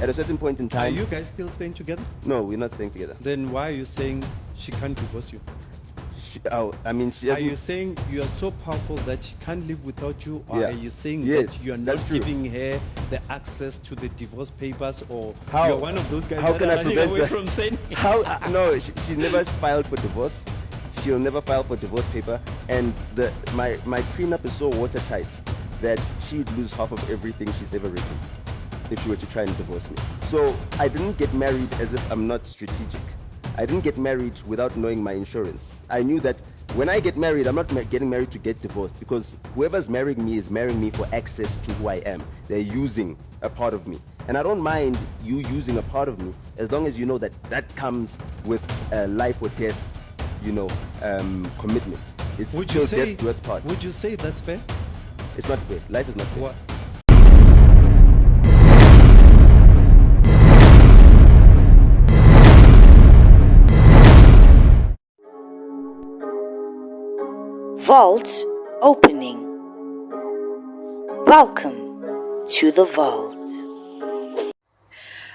at a certain point in time. Are you guys still staying together? No, we're not staying together. Then why are you saying she can't divorce you? She Are you saying you are so powerful that she can't live without you, or Yeah. are you saying Yes, that you are not that's true. giving her the access to the divorce papers, or How- you're one of those guys how that can are I running prevent away that? from saying How? No, she never filed for divorce. She'll never file for divorce paper, and my prenup is so watertight that she'd lose half of everything she's ever written if she were to try and divorce me. So I didn't get married as if I'm not strategic. I didn't get married without knowing my insurance. I knew that when I get married, I'm not getting married to get divorced, because whoever's marrying me is marrying me for access to who I am. They're using a part of me. And I don't mind you using a part of me as long as you know that that comes with a life or death, commitment. It's Would till you say? death do us part. Would you say that's fair? It's not fair. Life is not fair. What? Vault opening. Welcome to the vault.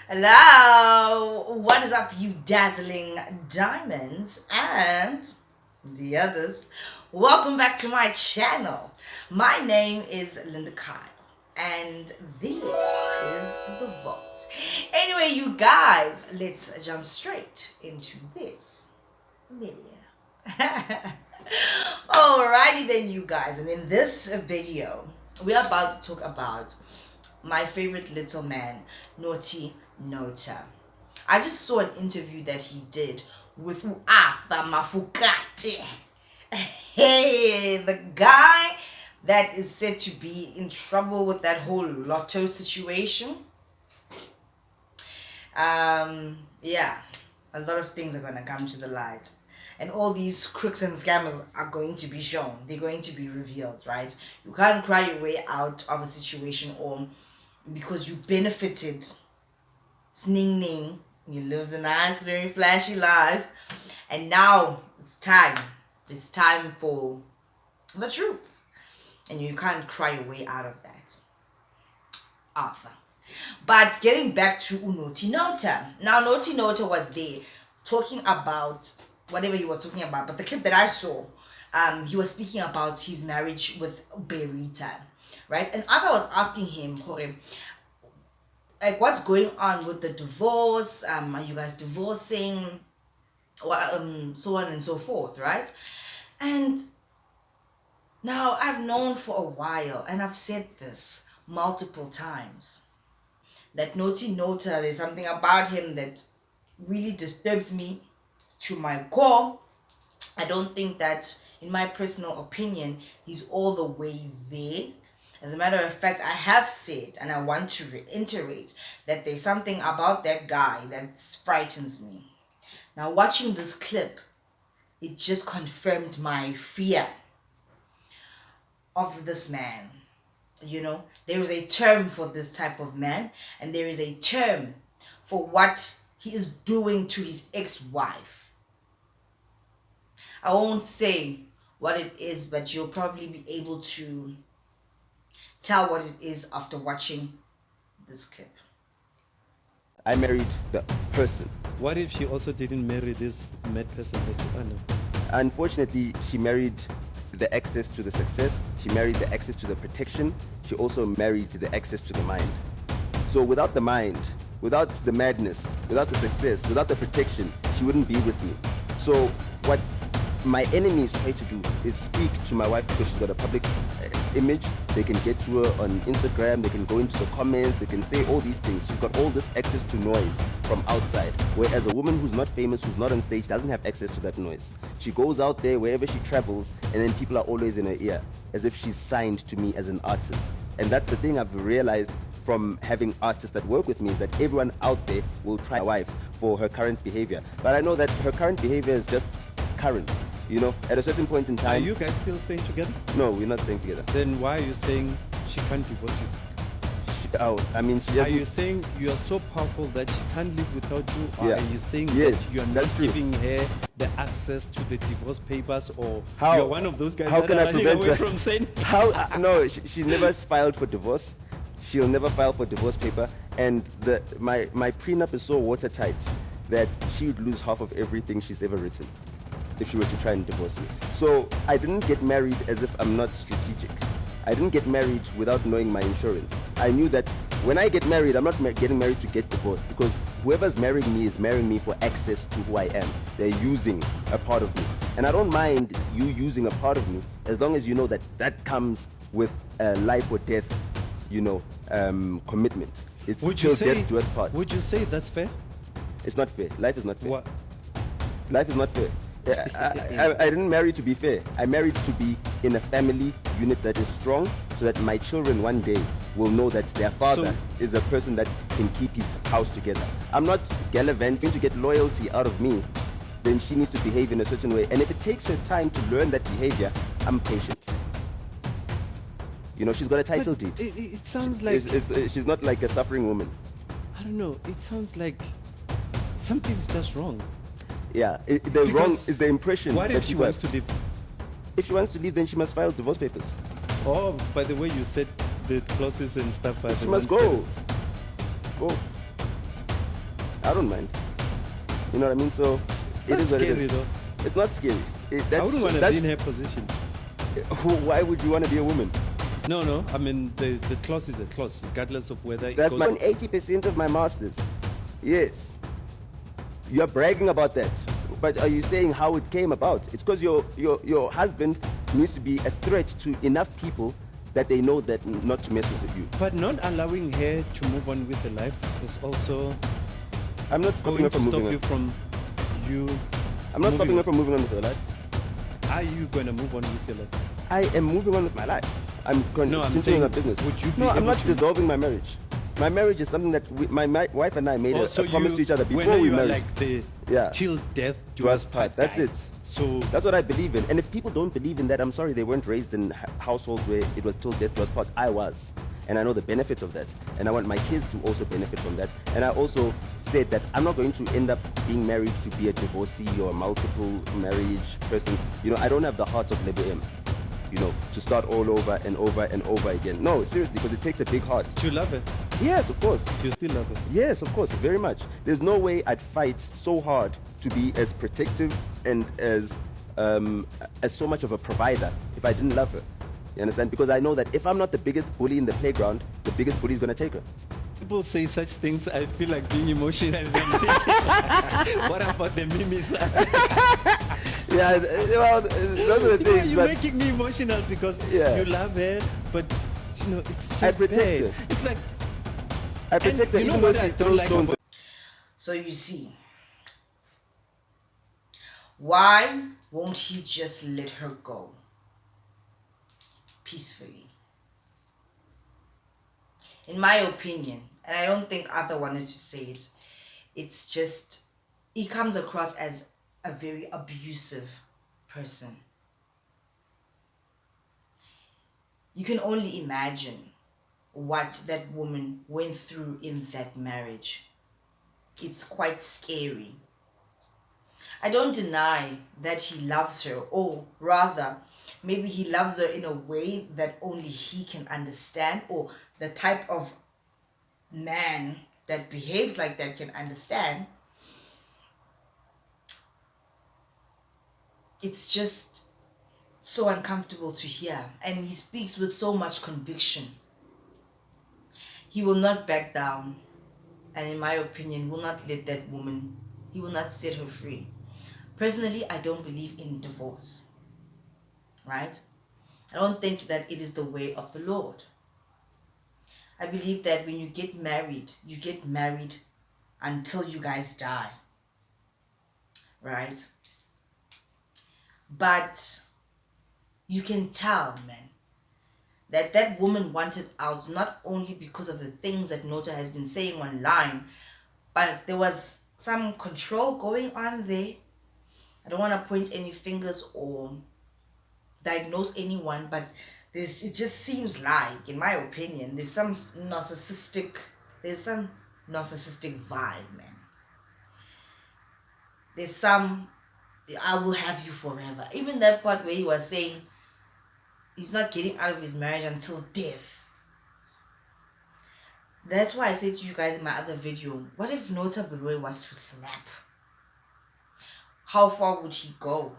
Hello, what is up, you dazzling diamonds and the others? Welcome back to my channel. My name is Linda Kyle, and this is the vault. Anyway, you guys, let's jump straight into this video. Alrighty then, you guys, and in this video we are about to talk about my favorite little man, Nota. I just saw an interview that he did with Arthur Mafukate. Hey, the guy that is said to be in trouble with that whole lotto situation. Yeah, a lot of things are gonna come to the light. And all these crooks and scammers are going to be shown. They're going to be revealed, right? You can't cry your way out of a situation or because you benefited. Sning ning. You lived a nice, very flashy life. And now it's time. It's time for the truth. And you can't cry your way out of that. Arthur. But getting back to Nota. Now, Nota was there talking about whatever he was talking about, but the clip that I saw, he was speaking about his marriage with Berita, right? And Arthur was asking him, like, what's going on with the divorce? Are you guys divorcing? So on and so forth, right? And now I've known for a while, and I've said this multiple times, that Nota, there's something about him that really disturbs me to my core. I don't think that, in my personal opinion, he's all the way there. As a matter of fact, I have said, and I want to reiterate, that there's something about that guy that frightens me. Now, watching this clip, it just confirmed my fear of this man. There is a term for this type of man, and there is a term for what he is doing to his ex-wife. I won't say what it is, but you'll probably be able to tell what it is after watching this clip. I married the person. What if she also didn't marry this mad person that you know? Unfortunately, she married the access to the success. She married the access to the protection. She also married the access to the mind. So without the mind, without the madness, without the success, without the protection, she wouldn't be with me. So what my enemies try to do is speak to my wife, because she's got a public image. They can get to her on Instagram, they can go into the comments, they can say all these things. She's got all this access to noise from outside, whereas a woman who's not famous, who's not on stage, doesn't have access to that noise. She goes out there wherever she travels, and then people are always in her ear, as if she's signed to me as an artist. And that's the thing I've realized from having artists that work with me, is that everyone out there will try my wife for her current behavior. But I know that her current behavior is just current. At a certain point in time. Are you guys still staying together? No, we're not staying together. Then why are you saying she can't divorce you? Are you saying you are so powerful that she can't live without you, or Yeah. are you saying Yes, that you are not that's true. giving her the access to the divorce papers, or How- you're one of those guys how that can are I running prevent away that? from saying No, she never filed for divorce. She'll never file for divorce paper, and my prenup is so watertight that she would lose half of everything she's ever written if she were to try and divorce me. So I didn't get married as if I'm not strategic. I didn't get married without knowing my insurance. I knew that when I get married, I'm not getting married to get divorced, because whoever's marrying me is marrying me for access to who I am. They're using a part of me. And I don't mind you using a part of me as long as you know that that comes with a life or death, commitment. It's till death do us part. Would you say that's fair? It's not fair. Life is not fair. What? Life is not fair. I didn't marry to be fair. I married to be in a family unit that is strong, so that my children one day will know that their father is a person that can keep his house together. I'm not gallivanting to get loyalty out of me. Then she needs to behave in a certain way. And if it takes her time to learn that behavior, I'm patient. She's got a title deed. It sounds like... she's not like a suffering woman. I don't know. It sounds like something's just wrong. Yeah, the wrong is the impression. What if she wants to leave? If she wants to leave, then she must file divorce papers. Oh, by the way, you said the clauses and stuff. She must go. Go. I don't mind. You know what I mean? So That's it is what scary, it is. though. It's not scary. I wouldn't want to be in her position. Why would you want to be a woman? No. I mean, the clause is a clause, regardless of whether it That's goes... 80% of my masters. Yes. You're bragging about that. But are you saying how it came about? It's because your husband needs to be a threat to enough people that they know that not to mess with you. But not allowing her to move on with her life is also... I'm not stopping her from moving on. I'm not stopping her from moving on with her life. Are you going to move on with your life? I am moving on with my life. I'm continuing a business. Would you be no, I'm able not to... dissolving my marriage. My marriage is something that my wife and I made a promise to each other before when we you are married. like the till death do us part. That's it. So that's what I believe in. And if people don't believe in that, I'm sorry, they weren't raised in households where it was till death do us part. I was. And I know the benefits of that. And I want my kids to also benefit from that. And I also said that I'm not going to end up being married to be a divorcee or a multiple marriage person. I don't have the heart of Lebuem, to start all over and over and over again. No, seriously, because it takes a big heart. do you love it? Yes, of course. Do you still love it? Yes, of course, very much. There's no way I'd fight so hard to be as protective and as so much of a provider if I didn't love her. You understand? Because I know that if I'm not the biggest bully in the playground, the biggest bully is going to take her. People say such things, I feel like being emotional. What about the memes? Yeah, well, those are the things. You're making me emotional because you love her, but it's just I protect her. It's like I protect her. You know even what though I she don't throws like stones. about... So you see, why won't he just let her go peacefully? In my opinion, and I don't think Arthur wanted to say it, it's just, he comes across as a very abusive person. You can only imagine what that woman went through in that marriage. It's quite scary. I don't deny that he loves her, or rather, maybe he loves her in a way that only he can understand, or the type of man that behaves like that can understand. It's just so uncomfortable to hear, and he speaks with so much conviction. He will not back down, and in my opinion, will not let that woman, he will not set her free. Personally, I don't believe in divorce, right? I don't think that it is the way of the Lord. I believe that when you get married until you guys die, right? But you can tell, man, that that woman wanted out not only because of the things that Nota has been saying online, but there was some control going on there. I don't want to point any fingers or diagnose anyone, but it just seems like, in my opinion, there's some narcissistic vibe, man. There's some, I will have you forever. Even that part where he was saying he's not getting out of his marriage until death. That's why I said to you guys in my other video, what if Nota Baloyi was to snap? How far would he go?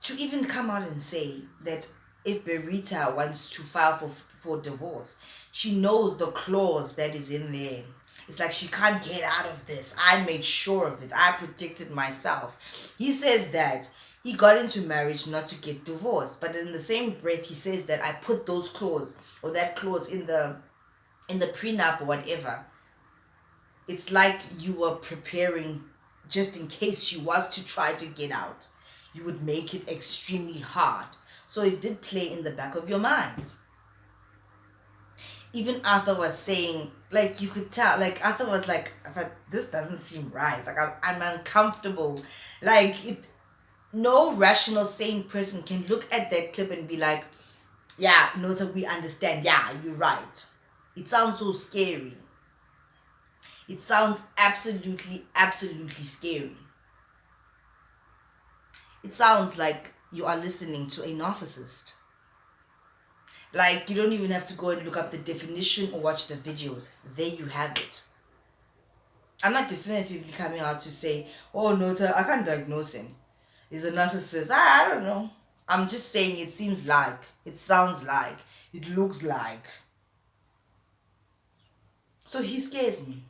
To even come out and say that if Berita wants to file for divorce, she knows the clause that is in there. It's like she can't get out of this. I made sure of it. I protected myself. He says that he got into marriage not to get divorced, but in the same breath he says that I put those clause or that clause in the prenup or whatever. It's like you were preparing just in case she was to try to get out. You would make it extremely hard. So it did play in the back of your mind. Even Arthur was saying, like, you could tell, like, Arthur was like, but this doesn't seem right. Like, I'm uncomfortable. Like, no rational, sane person can look at that clip and be like, yeah, Nota, we understand. Yeah, you're right. It sounds so scary. It sounds absolutely, absolutely scary. It sounds like you are listening to a narcissist. Like, you don't even have to go and look up the definition or watch the videos. There you have it. I'm not definitively coming out to say, oh, Nota, I can't diagnose him. He's a narcissist. I don't know. I'm just saying it seems like, it sounds like, it looks like. So he scares me.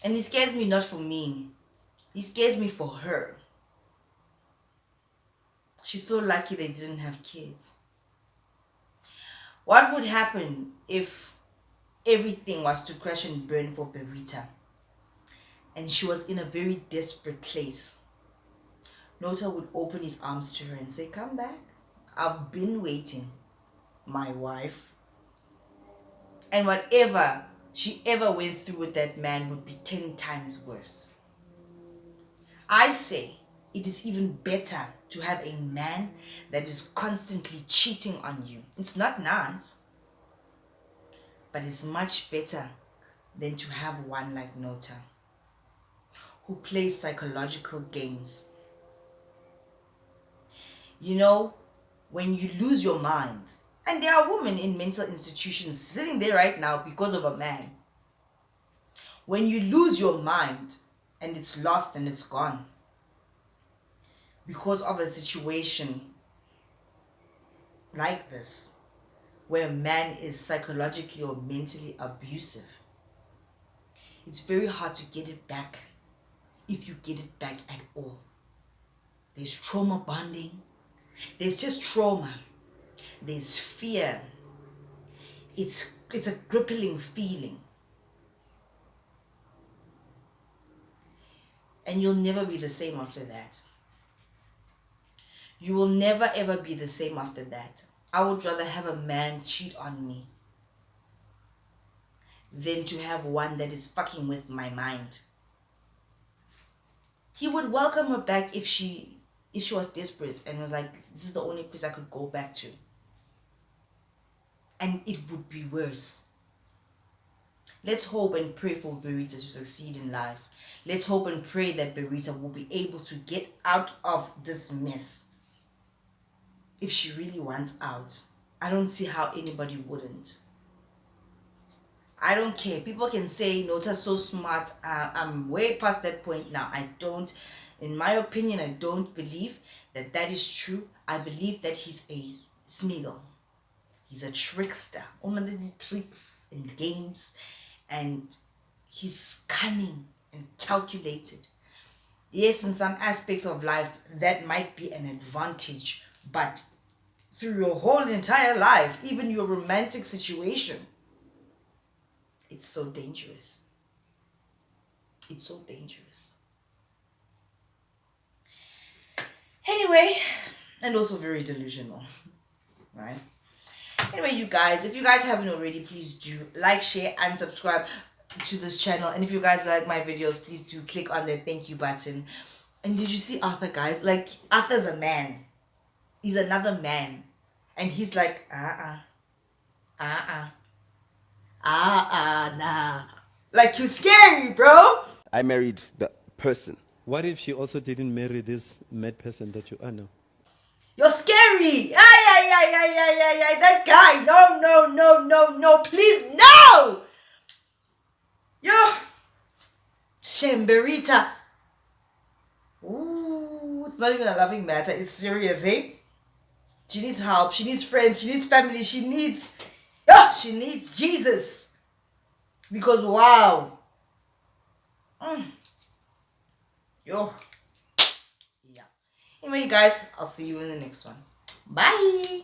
And he scares me not for me. He scares me for her. She's so lucky they didn't have kids. What would happen if everything was to crash and burn for Berita and she was in a very desperate place? Nota would open his arms to her and say, come back. I've been waiting, my wife. And whatever she ever went through with that man would be 10 times worse. I say it is even better to have a man that is constantly cheating on you. It's not nice, but it's much better than to have one like Nota, who plays psychological games. You know, when you lose your mind, and there are women in mental institutions sitting there right now because of a man. When you lose your mind and it's lost and it's gone because of a situation like this, where a man is psychologically or mentally abusive, it's very hard to get it back, if you get it back at all. There's trauma bonding. There's just trauma. There's fear. It's a crippling feeling. And you'll never be the same after that. You will never ever be the same after that. I would rather have a man cheat on me than to have one that is fucking with my mind. He would welcome her back if she was desperate and was like, this is the only place I could go back to. And it would be worse. Let's hope and pray for Berita to succeed in life. Let's hope and pray that Berita will be able to get out of this mess. If she really wants out, I don't see how anybody wouldn't. I don't care. People can say Nota's so smart. I'm way past that point now. In my opinion, I don't believe that that is true. I believe that he's a smiggle. He's a trickster. Only the tricks and games, and he's cunning and calculated. Yes, in some aspects of life, that might be an advantage, but through your whole entire life, even your romantic situation, it's so dangerous. It's so dangerous. Anyway, and also very delusional, right? Anyway, you guys, if you guys haven't already, please do like, share, and subscribe to this channel. And if you guys like my videos, please do click on the thank you button. And did you see Arthur, guys? Like, Arthur's a man. He's another man. And he's like, nah. Like, you're scary, bro. I married the person. What if she also didn't marry this mad person that you are now? You're scary. Ay, ay, ay, ay, ay, ay, ay. That guy. No, no, no, no, no. Please, no. Yo. Shemberita. Ooh, it's not even a laughing matter. It's serious, eh? She needs help. She needs friends. She needs family. She needs Jesus. Because wow. Yo. Yeah. Anyway, you guys, I'll see you in the next one. Bye.